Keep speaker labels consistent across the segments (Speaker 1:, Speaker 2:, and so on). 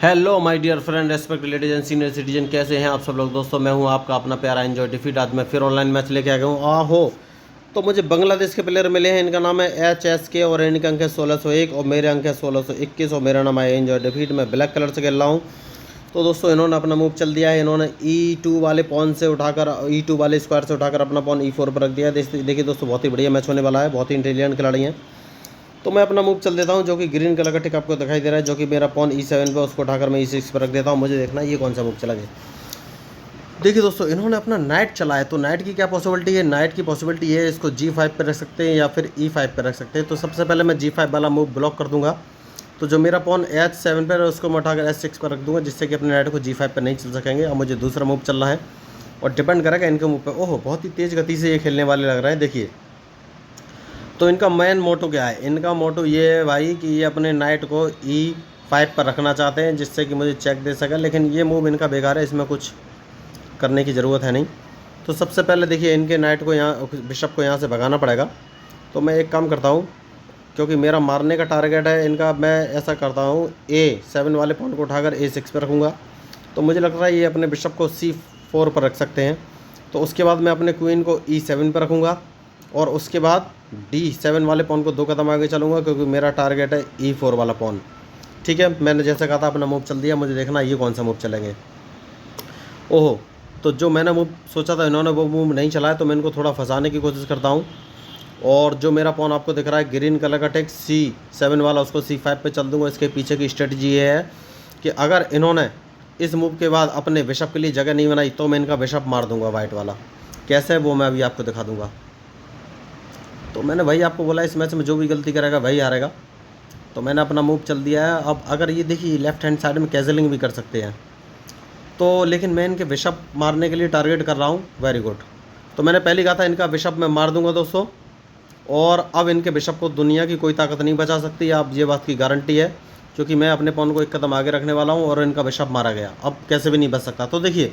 Speaker 1: Hello my dear friend, respect ladies and senior citizen, कैसे हैं आप सब लोग। दोस्तों मैं हूं आपका अपना प्यारा एंजॉय डिफीट। आज मैं फिर ऑनलाइन मैच लेके आ गया हूं। आहो, तो मुझे बांग्लादेश के प्लेयर मिले हैं। इनका नाम है HSK और इनका अंक है 1601 और मेरे अंक है 1621 और मेरा नाम है एंजॉय डिफीट। मैं ब्लैक कलर से खेल रहा हूँ। तो दोस्तों इन्होंने अपना मूव चल दिया है। इन्होंने E2 वाले पॉन से उठाकर E2 वाले स्क्वायर से उठाकर अपना पॉन E4 पर रख दिया है। देखिए दोस्तों, बहुत ही बढ़िया मैच होने वाला है। बहुत ही इंटेलिजेंट खिलाड़ी हैं। तो मैं अपना मूव चल देता हूँ, जो कि ग्रीन कलर का टिक आपको दिखाई दे रहा है, जो कि मेरा पॉन E7 पे, उसको उठाकर मैं E6 पर रख देता हूँ। मुझे देखना है ये कौन सा मूव चला गया। देखिए दोस्तों, इन्होंने अपना नाइट चला है। तो नाइट की क्या पॉसिबिलिटी है? नाइट की पॉसिबिलिटी ये है, इसको G5 पर रख सकते हैं या फिर E5 पर रख सकते हैं। तो सबसे पहले मैं G5 वाला मूव ब्लॉक कर दूंगा। तो जो मेरा पॉन H7 पर है उसको मैं उठाकर H6 पर रख दूंगा, जिससे कि अपने नाइट को G5 पर नहीं चल सकेंगे। अब मुझे दूसरा मूव चलना है और डिपेंड करेगा इनके मूव पर। ओहो, बहुत ही तेज़ गति से ये खेलने वाले लग रहे हैं। देखिए, तो इनका मेन मोटो क्या है? इनका मोटो ये है भाई कि ये अपने नाइट को E5 पर रखना चाहते हैं, जिससे कि मुझे चेक दे सके। लेकिन ये मूव इनका बेकार है, इसमें कुछ करने की ज़रूरत है नहीं। तो सबसे पहले देखिए, इनके नाइट को यहाँ, बिशप को यहाँ से भगाना पड़ेगा। तो मैं एक काम करता हूँ, क्योंकि मेरा मारने का टारगेट है इनका, मैं ऐसा करता हूँ A7 वाले पॉइंट को उठाकर A6 पर रखूँगा। तो मुझे लगता है ये अपने बिशप को C4 पर रख सकते हैं। तो उसके बाद मैं अपने क्वीन को E7 पर रखूँगा और उसके बाद D7 वाले पॉन को 2 कदम आगे चलूँगा, क्योंकि मेरा टारगेट है E4 वाला पॉन। ठीक है, मैंने जैसे कहा था अपना मूव चल दिया। मुझे देखना ये कौन सा मूव चलेंगे। ओहो, तो जो मैंने मूव सोचा था इन्होंने वो मूव नहीं चलाया। तो मैं इनको थोड़ा फंसाने की कोशिश करता हूँ। और जो मेरा पॉन आपको दिख रहा है ग्रीन कलर का टेक C7 वाला, उसको C5 पे चल दूँगा। इसके पीछे की स्ट्रेटजी ये है कि अगर इन्होंने इस मूव के बाद अपने बिशप के लिए जगह नहीं बनाई तो मैं इनका बिशप मार दूँगा वाइट वाला। कैसे, वो मैं अभी आपको दिखा दूँगा। तो मैंने वही आपको बोला, इस मैच में जो भी गलती करेगा वही हारेगा। तो मैंने अपना मूव चल दिया है। अब अगर ये देखिए, लेफ्ट हैंड साइड में कैजलिंग भी कर सकते हैं। तो लेकिन मैं इनके बिशप मारने के लिए टारगेट कर रहा हूँ। Very good. तो मैंने पहले कहा था इनका बिशप मैं मार दूंगा दोस्तों। और अब इनके बिशप को दुनिया की कोई ताकत नहीं बचा सकती, आप ये बात की गारंटी है, क्योंकि मैं अपने पॉन को एक कदम आगे रखने वाला हूँ और इनका बिशप मारा गया। अब कैसे भी नहीं बच सकता। तो देखिए,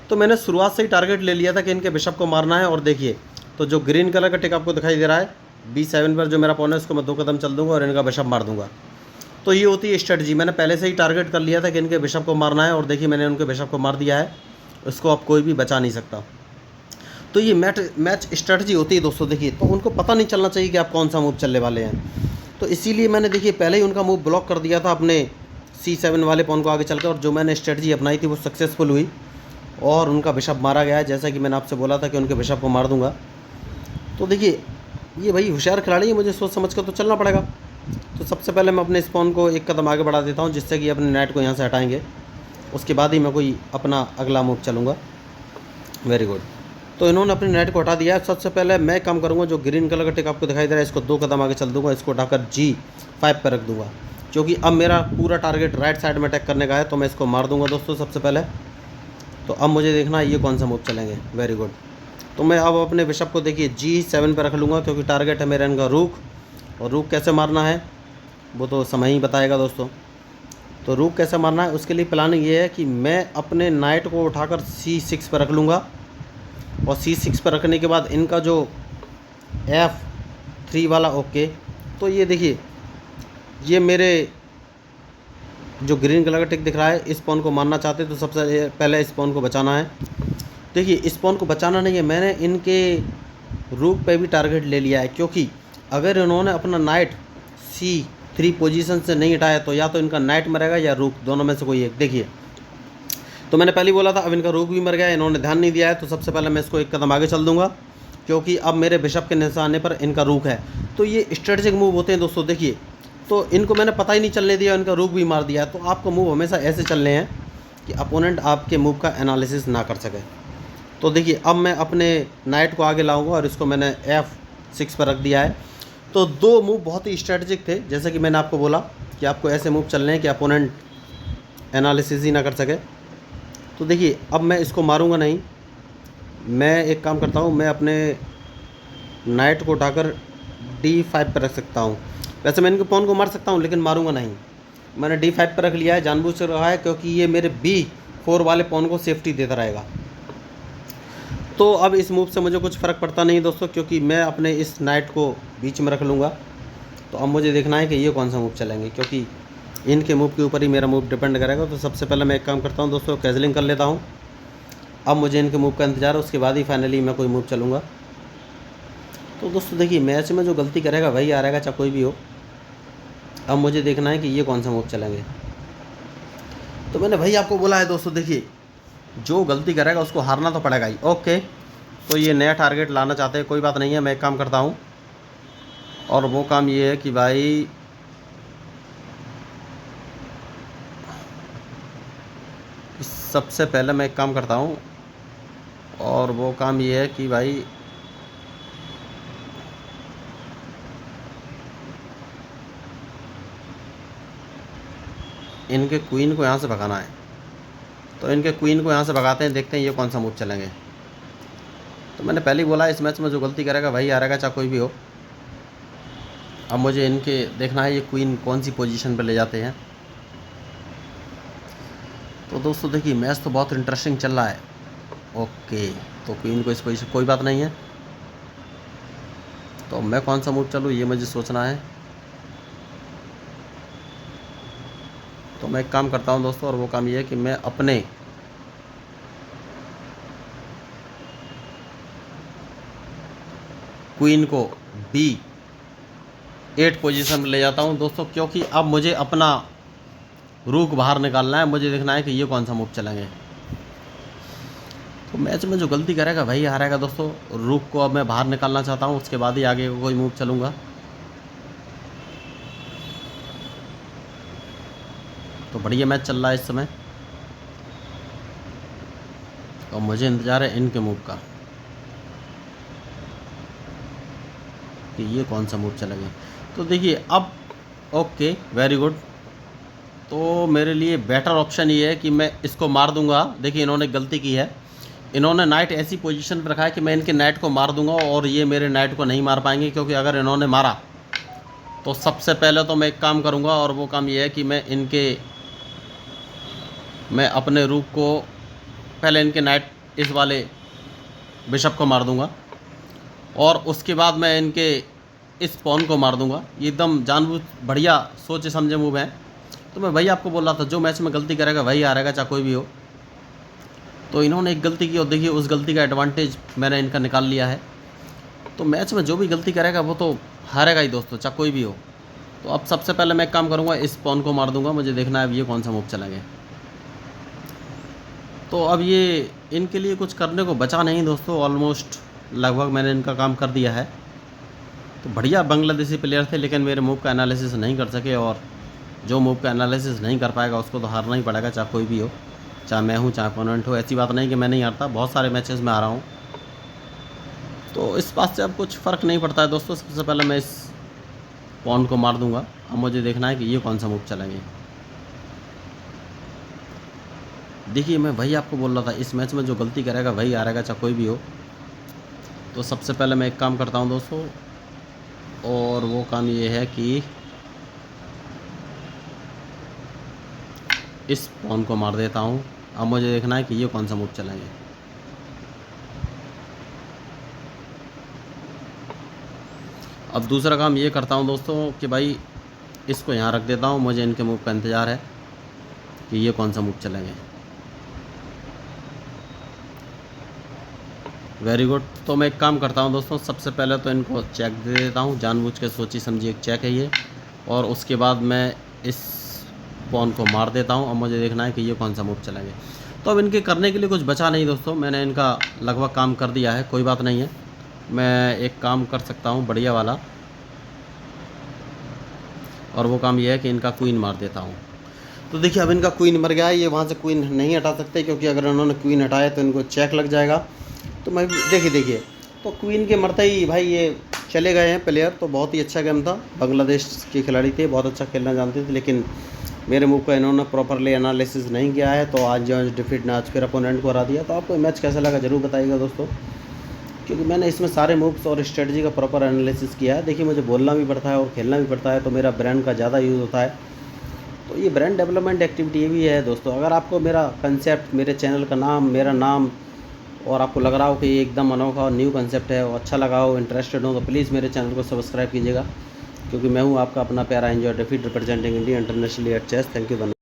Speaker 1: तो मैंने शुरुआत से ही टारगेट ले लिया था कि इनके बिशप को मारना है। और देखिए, तो जो ग्रीन कलर का टिक आपको दिखाई दे रहा है B7 पर, जो मेरा पॉन है उसको मैं 2 कदम चल दूंगा और इनका बिशप मार दूंगा। तो ये होती है स्ट्रेटजी। मैंने पहले से ही टारगेट कर लिया था कि इनके बिशप को मारना है, और देखिए मैंने उनके बिशप को मार दिया है। उसको अब कोई भी बचा नहीं सकता। तो ये मैच स्ट्रेटजी होती है दोस्तों। देखिए, तो उनको पता नहीं चलना चाहिए कि आप कौन सा मूव चलने वाले हैं। तो इसीलिए मैंने देखिए पहले ही उनका मूव ब्लॉक कर दिया था अपने C7 वाले पॉन को आगे चलकर, और जो मैंने स्ट्रेटजी अपनाई थी वो सक्सेसफुल हुई और उनका बिशप मारा गया है, जैसा कि मैंने आपसे बोला था कि उनके बिशप को मार दूंगा। तो देखिए, ये भाई होशियार खिलाड़ी है, मुझे सोच समझ कर तो चलना पड़ेगा। तो सबसे पहले मैं अपने स्पॉन को एक कदम आगे बढ़ा देता हूँ, जिससे कि अपने नाइट को यहाँ से हटाएंगे। उसके बाद ही मैं कोई अपना अगला मूव चलूँगा। Very good. तो इन्होंने अपने नाइट को हटा दिया है। सबसे पहले मैं काम करूँगा, जो ग्रीन कलर का टिक आपको दिखाई दे रहा है, इसको 2 कदम आगे चल दूँगा, इसको उठाकर G5 पर रख दूँगा, क्योंकि अब मेरा पूरा टारगेट राइट साइड में अटैक करने का है। तो मैं इसको मार दूँगा दोस्तों सबसे पहले। तो अब मुझे देखना है ये कौन सा मूव चलेंगे। Very good. तो मैं अब अपने बिशप को देखिए G7 पर रख लूँगा, क्योंकि टारगेट है मेरा इनका रूक। और रूक कैसे मारना है वो तो समय ही बताएगा दोस्तों। तो रूक कैसे मारना है उसके लिए प्लानिंग ये है कि मैं अपने नाइट को उठाकर C6 पर रख लूँगा, और C6 पर रखने के बाद इनका जो F3 वाला ओके। तो ये देखिए, ये मेरे जो ग्रीन कलर का टिक दिख रहा है, इस पॉन को मारना चाहते तो सबसे पहले इस पॉन को बचाना है। देखिए, इस पॉन को बचाना नहीं है, मैंने इनके रूक पे भी टारगेट ले लिया है, क्योंकि अगर इन्होंने अपना नाइट C3 पोजीशन से नहीं हटाया तो या तो इनका नाइट मरेगा या रूक, दोनों में से कोई एक। देखिए, तो मैंने पहले बोला था अब इनका रूक भी मर गया, इन्होंने ध्यान नहीं दिया है। तो सबसे पहले मैं इसको एक कदम आगे चल दूंगा, क्योंकि अब मेरे बिशप के निशाने पर इनका रूक है। तो ये स्ट्रेटेजिक मूव होते हैं दोस्तों। देखिए, तो इनको मैंने पता ही नहीं चलने दिया, इनका रूक भी मार दिया। तो आपको मूव हमेशा ऐसे चलने हैं कि अपोनेंट आपके मूव का एनालिसिस ना कर सके। तो देखिए, अब मैं अपने नाइट को आगे लाऊंगा और इसको मैंने F6 पर रख दिया है। तो 2 मूव बहुत ही स्ट्रेटजिक थे, जैसे कि मैंने आपको बोला कि आपको ऐसे मूव चलने हैं कि अपोनेंट एनालिसिस ही ना कर सके। तो देखिए, अब मैं इसको मारूंगा नहीं। मैं एक काम करता हूँ, मैं अपने नाइट को उठाकर D5 पर रख सकता हूँ। वैसे मैं इनके पॉन को मार सकता हूँ, लेकिन मारूंगा नहीं। मैंने D5 पर रख लिया है, जानबूझ कर रहा है, क्योंकि ये मेरे B4 वाले पॉन को सेफ्टी देता रहेगा। तो अब इस मूव से मुझे कुछ फ़र्क पड़ता नहीं दोस्तों, क्योंकि मैं अपने इस नाइट को बीच में रख लूँगा। तो अब मुझे देखना है कि ये कौन सा मूव चलेंगे, क्योंकि इनके मूव के ऊपर ही मेरा मूव डिपेंड करेगा। तो सबसे पहले मैं एक काम करता हूँ दोस्तों, कैजलिंग कर लेता हूँ। अब मुझे इनके मूव का इंतज़ार है, उसके बाद ही फाइनली मैं कोई मूव चलूँगा। तो दोस्तों देखिए, मैच में जो गलती करेगा वही आ रहेगा, चाहे कोई भी हो। अब मुझे देखना है कि ये कौन सा मूव चलेंगे। तो मैंने भाई आपको बोला है दोस्तों, देखिए जो गलती करेगा उसको हारना तो पड़ेगा ही। ओके, तो ये नया टारगेट लाना चाहते हैं, कोई बात नहीं है, मैं एक काम करता हूँ। और वो काम ये है कि भाई सबसे पहले मैं एक काम करता हूँ, और वो काम ये है कि भाई इनके क्वीन को यहाँ से भगाना है। तो इनके क्वीन को यहाँ से भगाते हैं, देखते हैं ये कौन सा मूव चलेंगे। तो मैंने पहले ही बोला, इस मैच में जो गलती करेगा वही आ रहेगा, चाहे कोई भी हो। अब मुझे इनके देखना है ये क्वीन कौन सी पोजीशन पर ले जाते हैं। तो दोस्तों देखिए, मैच तो बहुत इंटरेस्टिंग चल रहा है। ओके, तो क्वीन को इस पोजीशन, कोई बात नहीं है। तो मैं कौन सा मूव चलूँ ये मुझे सोचना है। तो मैं एक काम करता हूँ दोस्तों, और वो काम ये है कि मैं अपने क्वीन को B8 पोजीशन में ले जाता हूँ दोस्तों, क्योंकि अब मुझे अपना रूक बाहर निकालना है। मुझे देखना है कि ये कौन सा मूव चलेंगे। तो मैच में जो गलती करेगा वही हारेगा दोस्तों। रूक को अब मैं बाहर निकालना चाहता हूँ, उसके बाद ही आगे कोई मूव चलूँगा। तो बढ़िया मैच चल रहा है इस समय, और मुझे इंतज़ार है इनके मूव का कि ये कौन सा मूव चलेंगे। तो देखिए अब, ओके वेरी गुड। तो मेरे लिए बेटर ऑप्शन ये है कि मैं इसको मार दूंगा। देखिए इन्होंने गलती की है, इन्होंने नाइट ऐसी पोजीशन पर रखा है कि मैं इनके नाइट को मार दूंगा, और ये मेरे नाइट को नहीं मार पाएंगे। क्योंकि अगर इन्होंने मारा तो सबसे पहले तो मैं एक काम करूंगा, और वो काम ये है कि मैं अपने रूक को पहले इनके नाइट इस वाले बिशप को मार दूंगा, और उसके बाद मैं इनके इस पॉन को मार दूंगा। ये एकदम जानबूझ बढ़िया सोचे समझे मूव है। तो मैं भाई आपको बोल रहा था, जो मैच में गलती करेगा वही हारेगा, चाहे कोई भी हो। तो इन्होंने एक गलती की, और देखिए उस गलती का एडवांटेज मैंने इनका निकाल लिया है। तो मैच में जो भी गलती करेगा वो तो हारेगा ही दोस्तों, चाहे कोई भी हो। तो अब सबसे पहले मैं एक काम करूँगा, इस पॉन को मार दूंगा। मुझे देखना है अब ये कौन सा मूव चलेंगे। तो अब ये इनके लिए कुछ करने को बचा नहीं दोस्तों, ऑलमोस्ट लगभग मैंने इनका काम कर दिया है। तो बढ़िया बांग्लादेशी प्लेयर थे, लेकिन मेरे मूव का एनालिसिस नहीं कर सके, और जो मूव का एनालिसिस नहीं कर पाएगा उसको तो हारना ही पड़ेगा, चाहे कोई भी हो, चाहे मैं हूँ चाहे अपोनेंट हो। ऐसी बात नहीं कि मैं नहीं हारता, बहुत सारे मैचेस में आ रहा हूँ। तो इस बात से अब कुछ फ़र्क नहीं पड़ता है दोस्तों। सबसे पहले मैं इस पॉन को मार दूंगा। अब मुझे देखना है कि ये कौन सा मूव चलेंगे। देखिए मैं वही आपको बोल रहा था, इस मैच में जो गलती करेगा वही हारेगा, चाहे कोई भी हो। तो सबसे पहले मैं एक काम करता हूँ दोस्तों, और वो काम ये है कि इस पॉन को मार देता हूँ। अब मुझे देखना है कि ये कौन सा मूव चलेंगे। अब दूसरा काम ये करता हूँ दोस्तों कि भाई इसको यहाँ रख देता हूँ। मुझे इनके मूव का इंतज़ार है कि ये कौन सा मूव चलेंगे। Very good. तो मैं एक काम करता हूँ दोस्तों, सबसे पहले तो इनको चेक दे देता हूँ, जानबूझ के सोची समझी एक चेक है ये, और उसके बाद मैं इस पॉन को मार देता हूँ। अब मुझे देखना है कि ये कौन सा मूव चलेंगे। तो अब इनके करने के लिए कुछ बचा नहीं दोस्तों, मैंने इनका लगभग काम कर दिया है। कोई बात नहीं है, मैं एक काम कर सकता हूँ बढ़िया वाला, और वो काम ये है कि इनका क्वीन मार देता हूँ। तो देखिए अब इनका क्वीन मर गया है, ये वहाँ से क्वीन नहीं हटा सकते, क्योंकि अगर उन्होंने क्वीन हटाया तो इनको चेक लग जाएगा। तो मैं देखिए तो क्वीन के मरते ही भाई ये चले गए हैं प्लेयर। तो बहुत ही अच्छा गेम था, बांग्लादेश के खिलाड़ी थे, बहुत अच्छा खेलना जानते थे, लेकिन मेरे मूव का इन्होंने प्रॉपरली एनालिसिस नहीं किया है। तो आज जो डिफीट ने आज फिर अपोनेंट को हरा दिया। तो आपको मैच कैसा लगा ज़रूर बताइएगा दोस्तों, क्योंकि मैंने इसमें सारे मूव्स और स्ट्रेटजी का प्रॉपर एनालिसिस किया है। देखिए मुझे बोलना भी पड़ता है और खेलना भी पड़ता है, तो मेरा ब्रांड का ज़्यादा यूज़ होता है। तो ये ब्रांड डेवलपमेंट एक्टिविटी ये भी है दोस्तों। अगर आपको मेरा कंसेप्ट, मेरे चैनल का नाम, मेरा नाम, और आपको लग रहा हो कि ये एकदम अनोखा और न्यू कंसेप्ट है और अच्छा लगा हो, इंटरेस्टेड हो, तो प्लीज़ मेरे चैनल को सब्सक्राइब कीजिएगा। क्योंकि मैं हूँ आपका अपना प्यारा एंजॉय डेफी representing India internationally at chess. Thank you.